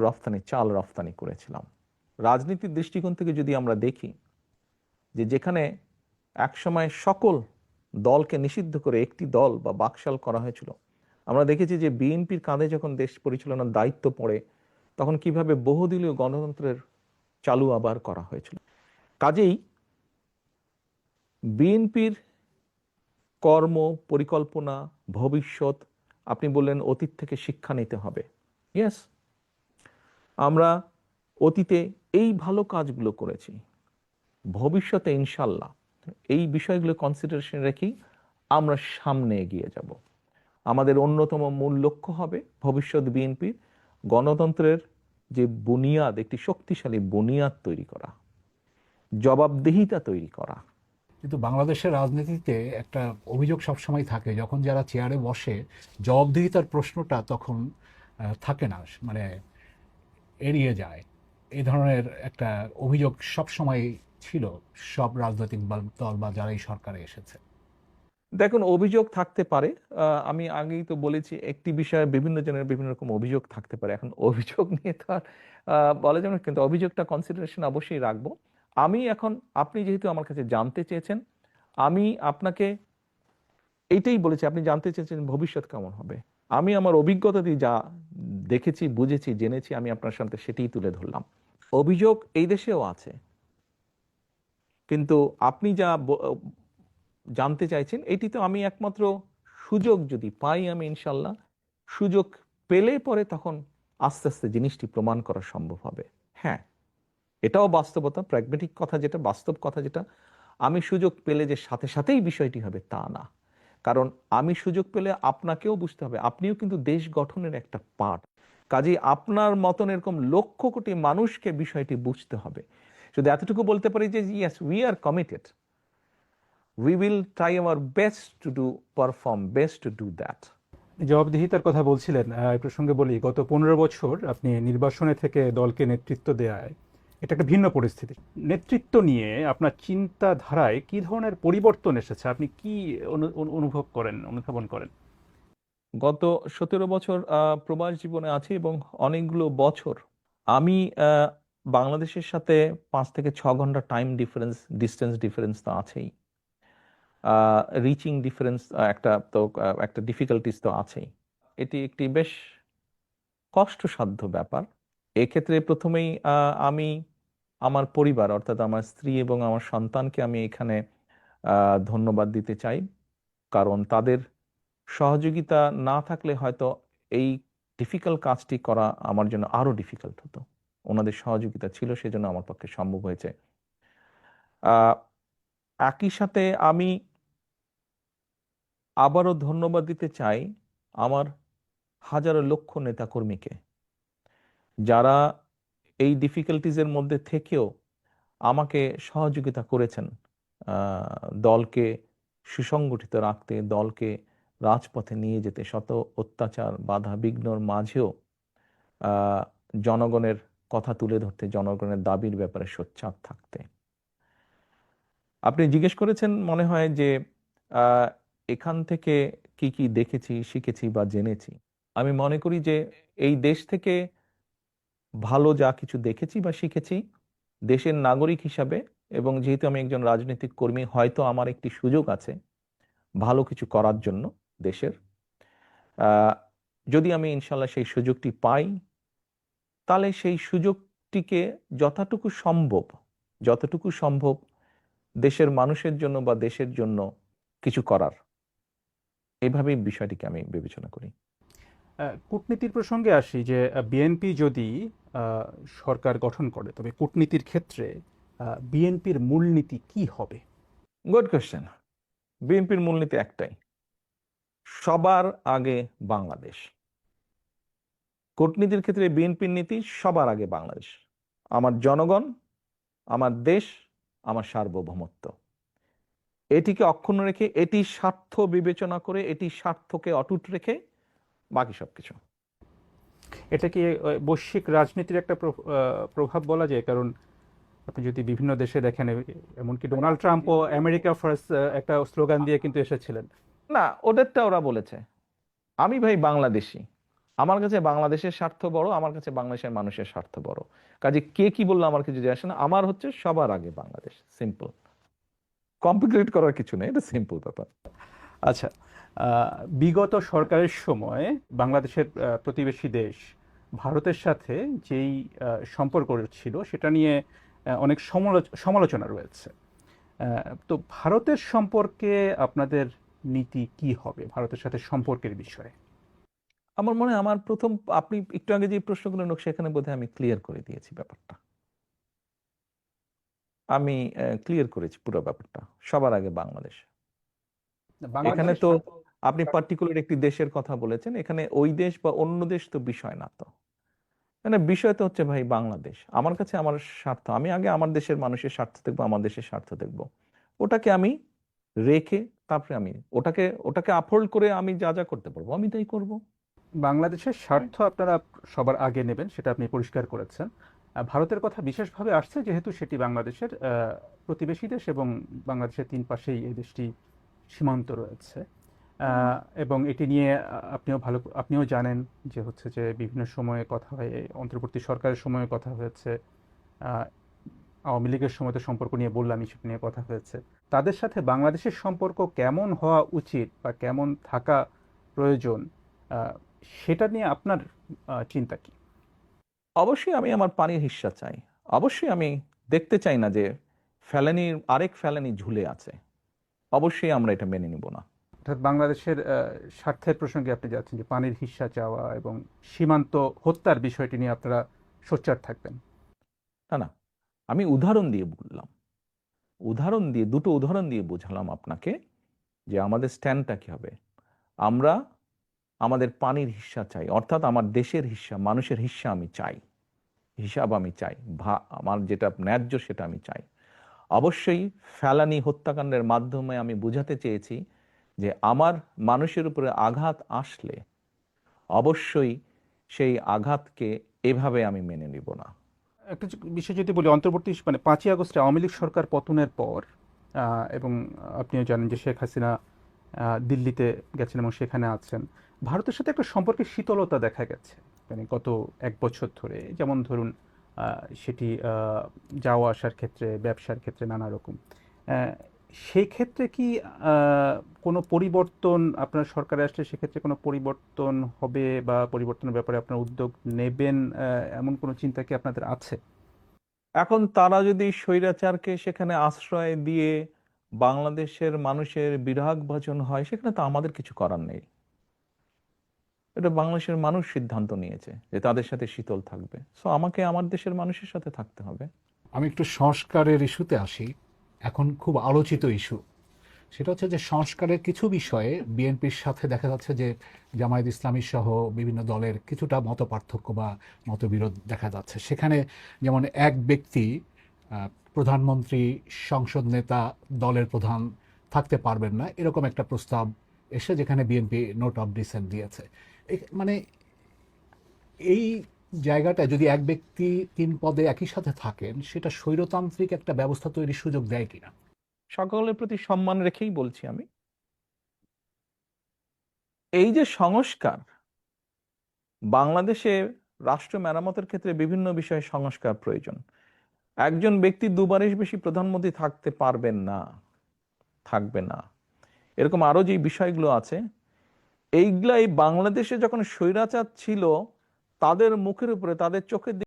রফতানি, চাল রফতানি করেছিলাম। রাজনীতির দৃষ্টিকোণ থেকে যদি আমরা দেখি যে যেখানে একসময় সকল দলকে নিষিদ্ধ করে একটি দল বা বাকশাল করা হয়েছিল, আমরা দেখেছি যে বিএনপির কাঁধে যখন দেশ পরিচালনার দায়িত্ব পড়ে তখন কিভাবে বহুদলীয় গণতন্ত্রের চালু আবার করা হয়েছিল। কাজেই বিএনপির কর্ম পরিকল্পনা, ভবিষ্যৎ, আপনি বললেন অতীত থেকে শিক্ষা নিতে হবে। ইয়েস, আমরা অতীতে এই ভালো কাজগুলো করেছি, ভবিষ্যতে ইনশাল্লাহ এই বিষয়গুলো কনসিডারেশন রেখেই আমরা সামনে এগিয়ে যাব। আমাদের অন্যতম মূল লক্ষ্য হবে ভবিষ্যৎ বিএনপির গণতন্ত্রের যে বুনিয়াদ, একটি শক্তিশালী বুনিয়াদ তৈরি করা, জবাবদিহিতা তৈরি করা। কিন্তু বাংলাদেশের রাজনীতিতে একটা অভিযোগ সবসময় থাকে, যখন যারা চেয়ারে বসে জবাবদিহিতার প্রশ্নটা তখন থাকে না, মানে এড়িয়ে যায়। এই ধরনের একটা অভিযোগ সবসময় ছিল সব রাজনৈতিক দল বা যারাই সরকারে এসেছে। দেখুন, অভিযোগ থাকতে পারে, আমি আগেই তো বলেছি একটি বিষয়ে বিভিন্ন জনের বিভিন্ন রকম অভিযোগ থাকতে পারে। এখন অভিযোগ নিয়ে তো আর বলা যাবে না, কিন্তু অভিযোগটা কনসিডারেশন অবশ্যই রাখবো। আমি এখন, আপনি যেহেতু আমার কাছে জানতে চেয়েছেন, আমি আপনাকে এইটাই বলেছি, আপনি জানতে চেয়েছেন ভবিষ্যৎ কেমন হবে। আমি আমার অভিজ্ঞতা দিয়ে যা দেখেছি, বুঝেছি, জেনেছি, আমি আপনার সামনে সেটাই তুলে ধরলাম। অভিযোগ এই দেশেও আছে, কিন্তু আপনি যা জানতে চাইছেন এটি তো আমি একমাত্র সুযোগ যদি পাই, আমি ইনশাল্লাহ সুযোগ পেলে পরে তখন আস্তে আস্তে জিনিসটি প্রমাণ করা সম্ভব হবে। হ্যাঁ, এটাও বাস্তবতা, প্র্যাগমেটিক কথা যেটা, বাস্তব কথা যেটা, আমি সুযোগ পেলে যে সাথে সাথেই বিষয়টি হবে তা না। কারণ আমি সুযোগ পেলে আপনাকেও বুঝতে হবে, আপনিও কিন্তু দেশ গঠনের একটা পার্ট। কাজেই আপনার মতন এরকম লক্ষ কোটি মানুষকে বিষয়টি বুঝতে হবে। শুধু এতটুকু বলতে পারি যে yes, we are committed, we will try our best to do, perform best to do that. জবাবদিহিতার কথা বলছিলেন, এই প্রসঙ্গে বলি, গত 15 বছর আপনি নির্বাসনে থেকে দলকে নেতৃত্ব দেওয়ায় এটা একটা ভিন্ন পরিস্থিতি। নেতৃত্ব নিয়ে আপনার চিন্তাধারায় কি ধরনের পরিবর্তন এসেছে, আপনি কি অনুধাবন করেন? গত 17 বছর প্রবাস জীবনে আছি এবং অনেকগুলো বছর আমি বাংলাদেশের সাথে 5 থেকে 6 ঘন্টা টাইম ডিফারেন্স, ডিস্টেন্স ডিফারেন্স তো আছেই, রিচিং ডিফারেন্স একটা তো, একটা ডিফিকাল্টিস তো আছেই। এটি একটি বেশ কষ্টসাধ্য ব্যাপার। এক্ষেত্রে প্রথমেই আমি আমার পরিবার, অর্থাৎ আমার স্ত্রী এবং আমার সন্তানকে আমি এখানে ধন্যবাদ দিতে চাই। কারণ তাদের সহযোগিতা না থাকলে হয়তো এই ডিফিকাল্ট কাজটি করা আমার জন্য আরো ডিফিকাল্ট হতো। ওনাদের সহযোগিতা ছিল, সেজন্য আমার পক্ষে সম্ভব হয়েছে। একই সাথে আমি আবারও ধন্যবাদ দিতে চাই আমার হাজারো লক্ষ নেতাকর্মীকে, যারা এই ডিফিকাল্টিজের মধ্যে থেকেও আমাকে সহযোগিতা করেছেন দলকে সুসংগঠিত রাখতে, দলকে রাজপথে নিয়ে যেতে, শত অত্যাচার বাধা বিঘ্নর মাঝেও জনগণের কথা তুলে ধরতে, জনগণের দাবির ব্যাপারে সোচ্চার থাকতে। আপনি জিজ্ঞেস করেছেন মনে হয় যে এখান থেকে কি কি দেখেছি, শিখেছি বা জেনেছি। আমি মনে করি যে এই দেশ থেকে ভালো যা কিছু দেখেছি বা শিখেছি, দেশের নাগরিক হিসাবে, এবং যেহেতু আমি একজন রাজনৈতিক কর্মী, হয়তো আমার একটি সুযোগ আছে ভালো কিছু করার জন্য দেশের। যদি আমি ইনশাল্লাহ সেই সুযোগটি পাই, তাহলে সেই সুযোগটিকে যতটুকু সম্ভব দেশের মানুষের জন্য বা দেশের জন্য কিছু করার, এইভাবেই বিষয়টিকে আমি বিবেচনা করি। কূটনীতির প্রসঙ্গে আসি, যে বিএনপি যদি সরকার গঠন করে, তবে কূটনীতির ক্ষেত্রে বিএনপির মূলনীতি কি হবে? Good question. বিএনপির মূলনীতি একটাই, সবার আগে বাংলাদেশ। কূটনীতির ক্ষেত্রে বিএনপির নীতি সবার আগে বাংলাদেশ, আমার জনগণ, আমার দেশ, আমার সার্বভৌমত্ব। এটিকে অক্ষুণ্ণ রেখে, এটি স্বার্থ বিবেচনা করে, এটি স্বার্থকে অটুট রেখে বাকি সবকিছু। এটা কি বৈশ্বিক রাজনীতির একটা প্রভাব বলা যায়? কারণ আপনি যদি বিভিন্ন দেশে দেখেন, এমনকি ডোনাল্ড ট্রাম্পও আমেরিকা ফার্স্ট একটা স্লোগান দিয়ে কিন্তু এসেছিলেন। না, ওদেরটা ওরা বলেছে, আমি ভাই বাংলাদেশি, আমার কাছে বাংলাদেশের স্বার্থ বড়, আমার কাছে বাংলাদেশের মানুষের স্বার্থ বড়। কাজে কে কি বললো আমার কিছু যায় আসে না, আমার হচ্ছে সবার আগে বাংলাদেশ। সিম্পল, কমপ্লিকেট করার কিছু নেই, এটা সিম্পল ব্যাপার। আচ্ছা, আহ, বিগত সরকারের সময় বাংলাদেশের প্রতিবেশী দেশ ভারতের সাথে যেই সম্পর্ক ছিল সেটা নিয়ে অনেক সমালোচনা রয়েছে। তো ভারতের সম্পর্কে আপনাদের নীতি কি হবে ভারতের সাথে সম্পর্কের বিষয়ে? আমার মনে হয় আমার প্রথম, আপনি একটু আগে যে প্রশ্ন করলেন সেখানে বোধহয় আমি ক্লিয়ার করে দিয়েছি ব্যাপারটা। আমি ক্লিয়ার করেছি পুরো ব্যাপারটা, সবার আগে বাংলাদেশ। এখানে বাংলাদেশের তো আপনি পার্টিকুলার একটি দেশের কথা বলেছেন, এখানে ওই দেশ বা অন্য দেশ তো বিষয় না তো। মানে বিষয় তো হচ্ছে ভাই বাংলাদেশ। আমার কাছে আমার স্বার্থ, আমি আগে আমার দেশের মানুষের স্বার্থ দেখবো, আমার দেশের স্বার্থ দেখবো। ওটাকে আমি রেখে তারপরে আমি ওটাকে ওটাকে আপহোল্ড করে আমি যা যা করতে পারবো আমি তাই করব। বাংলাদেশের স্বার্থ আপনারা সবার আগে নেবেন, সেটা আপনি পরিষ্কার করেছেন। ভারতের কথা বিশেষভাবে আসছে যেহেতু সেটি বাংলাদেশের প্রতিবেশী দেশ এবং বাংলাদেশের তিন পাশেই এই দেশটি সীমান্ত রয়েছে। এবং এটি নিয়ে আপনিও জানেন যে হচ্ছে যে বিভিন্ন সময়ে কথা হয়, এই অন্তর্বর্তী সরকারের সময়ে কথা হয়েছে, আহ, আওয়ামী লীগের সময় তো সম্পর্ক নিয়ে বললামই, সেটা নিয়ে কথা হয়েছে। তাদের সাথে বাংলাদেশের সম্পর্ক কেমন হওয়া উচিত বা কেমন থাকা প্রয়োজন, আহ, সেটা নিয়ে আপনার চিন্তা কি? অবশ্যই আমি আমার পানির হিস্সা চাই। অবশ্যই আমি দেখতে চাই না যে ফেলানির আরেক ফেলানি ঝুলে আছে। অবশ্যই আমরা এটা মেনে নিব না। অর্থাৎ বাংলাদেশের স্বার্থের প্রসঙ্গে আপনি যাচ্ছেন যে পানির হিস্সা চাওয়া এবং সীমান্ত হত্যার বিষয়টি নিয়ে আপনারা সোচ্চার থাকবেন। না না, আমি উদাহরণ দিয়ে বললাম, দুটো উদাহরণ দিয়ে বোঝালাম আপনাকে যে আমাদের স্ট্যান্ডটা কি হবে। আমরা আমাদের পানির হিস্সা চাই, অর্থাৎ আমার দেশের হিস্সা, মানুষের হিস্সা আমি চাই, হিসাব আমি চাই, আমার যেটা ন্যায্য সেটা আমি চাই। অবশ্যই ফেলানি হত্যাকাণ্ডের মাধ্যমে আমি বোঝাতে চেয়েছি যে আমার মানুষের উপরে আঘাত আসলে অবশ্যই সেই আঘাতকে এভাবে আমি মেনে নিব না। একটা বিষয় যদি বলি, অন্তর্বর্তী মানে 5ই আগস্টে আওয়ামী লীগ সরকার পতনের পর এবং আপনিও জানেন যে শেখ হাসিনা দিল্লিতে গেছেন এবং সেখানে আছেন, ভারতের সাথে একটা সম্পর্কের শীতলতা দেখা গেছে মানে গত 1 বছর ধরে। যেমন ধরুন সেটি যাওয়া আসার ক্ষেত্রে, ব্যবসার ক্ষেত্রে নানা রকম। আহ, সেই ক্ষেত্রে কি আহ, কোনো পরিবর্তন আপনার সরকারে আসলে সেক্ষেত্রে কোনো পরিবর্তন হবে বা পরিবর্তনের ব্যাপারে আপনার উদ্যোগ নেবেন, এমন কোনো চিন্তা কি আপনাদের আছে? এখন তারা যদি স্বৈরাচারকে সেখানে আশ্রয় দিয়ে বাংলাদেশের মানুষের বিরাগ ভাজন হয়, সেখানে তো আমাদের কিছু করার নেই। এটা বাংলাদেশের মানুষ সিদ্ধান্ত নিয়েছে যে তাদের সাথে শীতল থাকবে, সো আমাকে আমার দেশের মানুষের সাথে থাকতে হবে। আমি একটু সংস্কারের ইস্যুতে আসি। এখন খুব আলোচিত ইস্যু সেটা হচ্ছে যে সংস্কারের কিছু বিষয়ে বিএনপির সাথে দেখা যাচ্ছে যে জামায়াত ইসলামী সহ বিভিন্ন দলের কিছুটা মতপার্থক্য বা মতবিরোধ দেখা যাচ্ছে। সেখানে যেমন এক ব্যক্তি প্রধানমন্ত্রী, সংসদ নেতা, দলের প্রধান থাকতে পারবেন না, এরকম একটা প্রস্তাব এসে যেখানে বিএনপি নোট অফ ডিসেন্ট দিয়েছে। মানে এই জায়গাটা যদি এক ব্যক্তি 3 পদে একই সাথে থাকেন, সেটা স্বৈরতান্ত্রিক একটা ব্যবস্থা তৈরির সুযোগ দেয় কিনা? সকলের প্রতি সম্মান রেখেই বলছি আমি, এই যে সংস্কার, বাংলাদেশে রাষ্ট্র মেরামতের ক্ষেত্রে বিভিন্ন বিষয়ে সংস্কার প্রয়োজন। একজন ব্যক্তি দুবারের বেশি প্রধানমন্ত্রী থাকতে পারবেন না, থাকবে না। এরকম আরো যে বিষয়গুলো আছে, এইগুলাই বাংলাদেশে যখন স্বৈরাচার ছিল তাদের মুখের উপরে, তাদের চোখের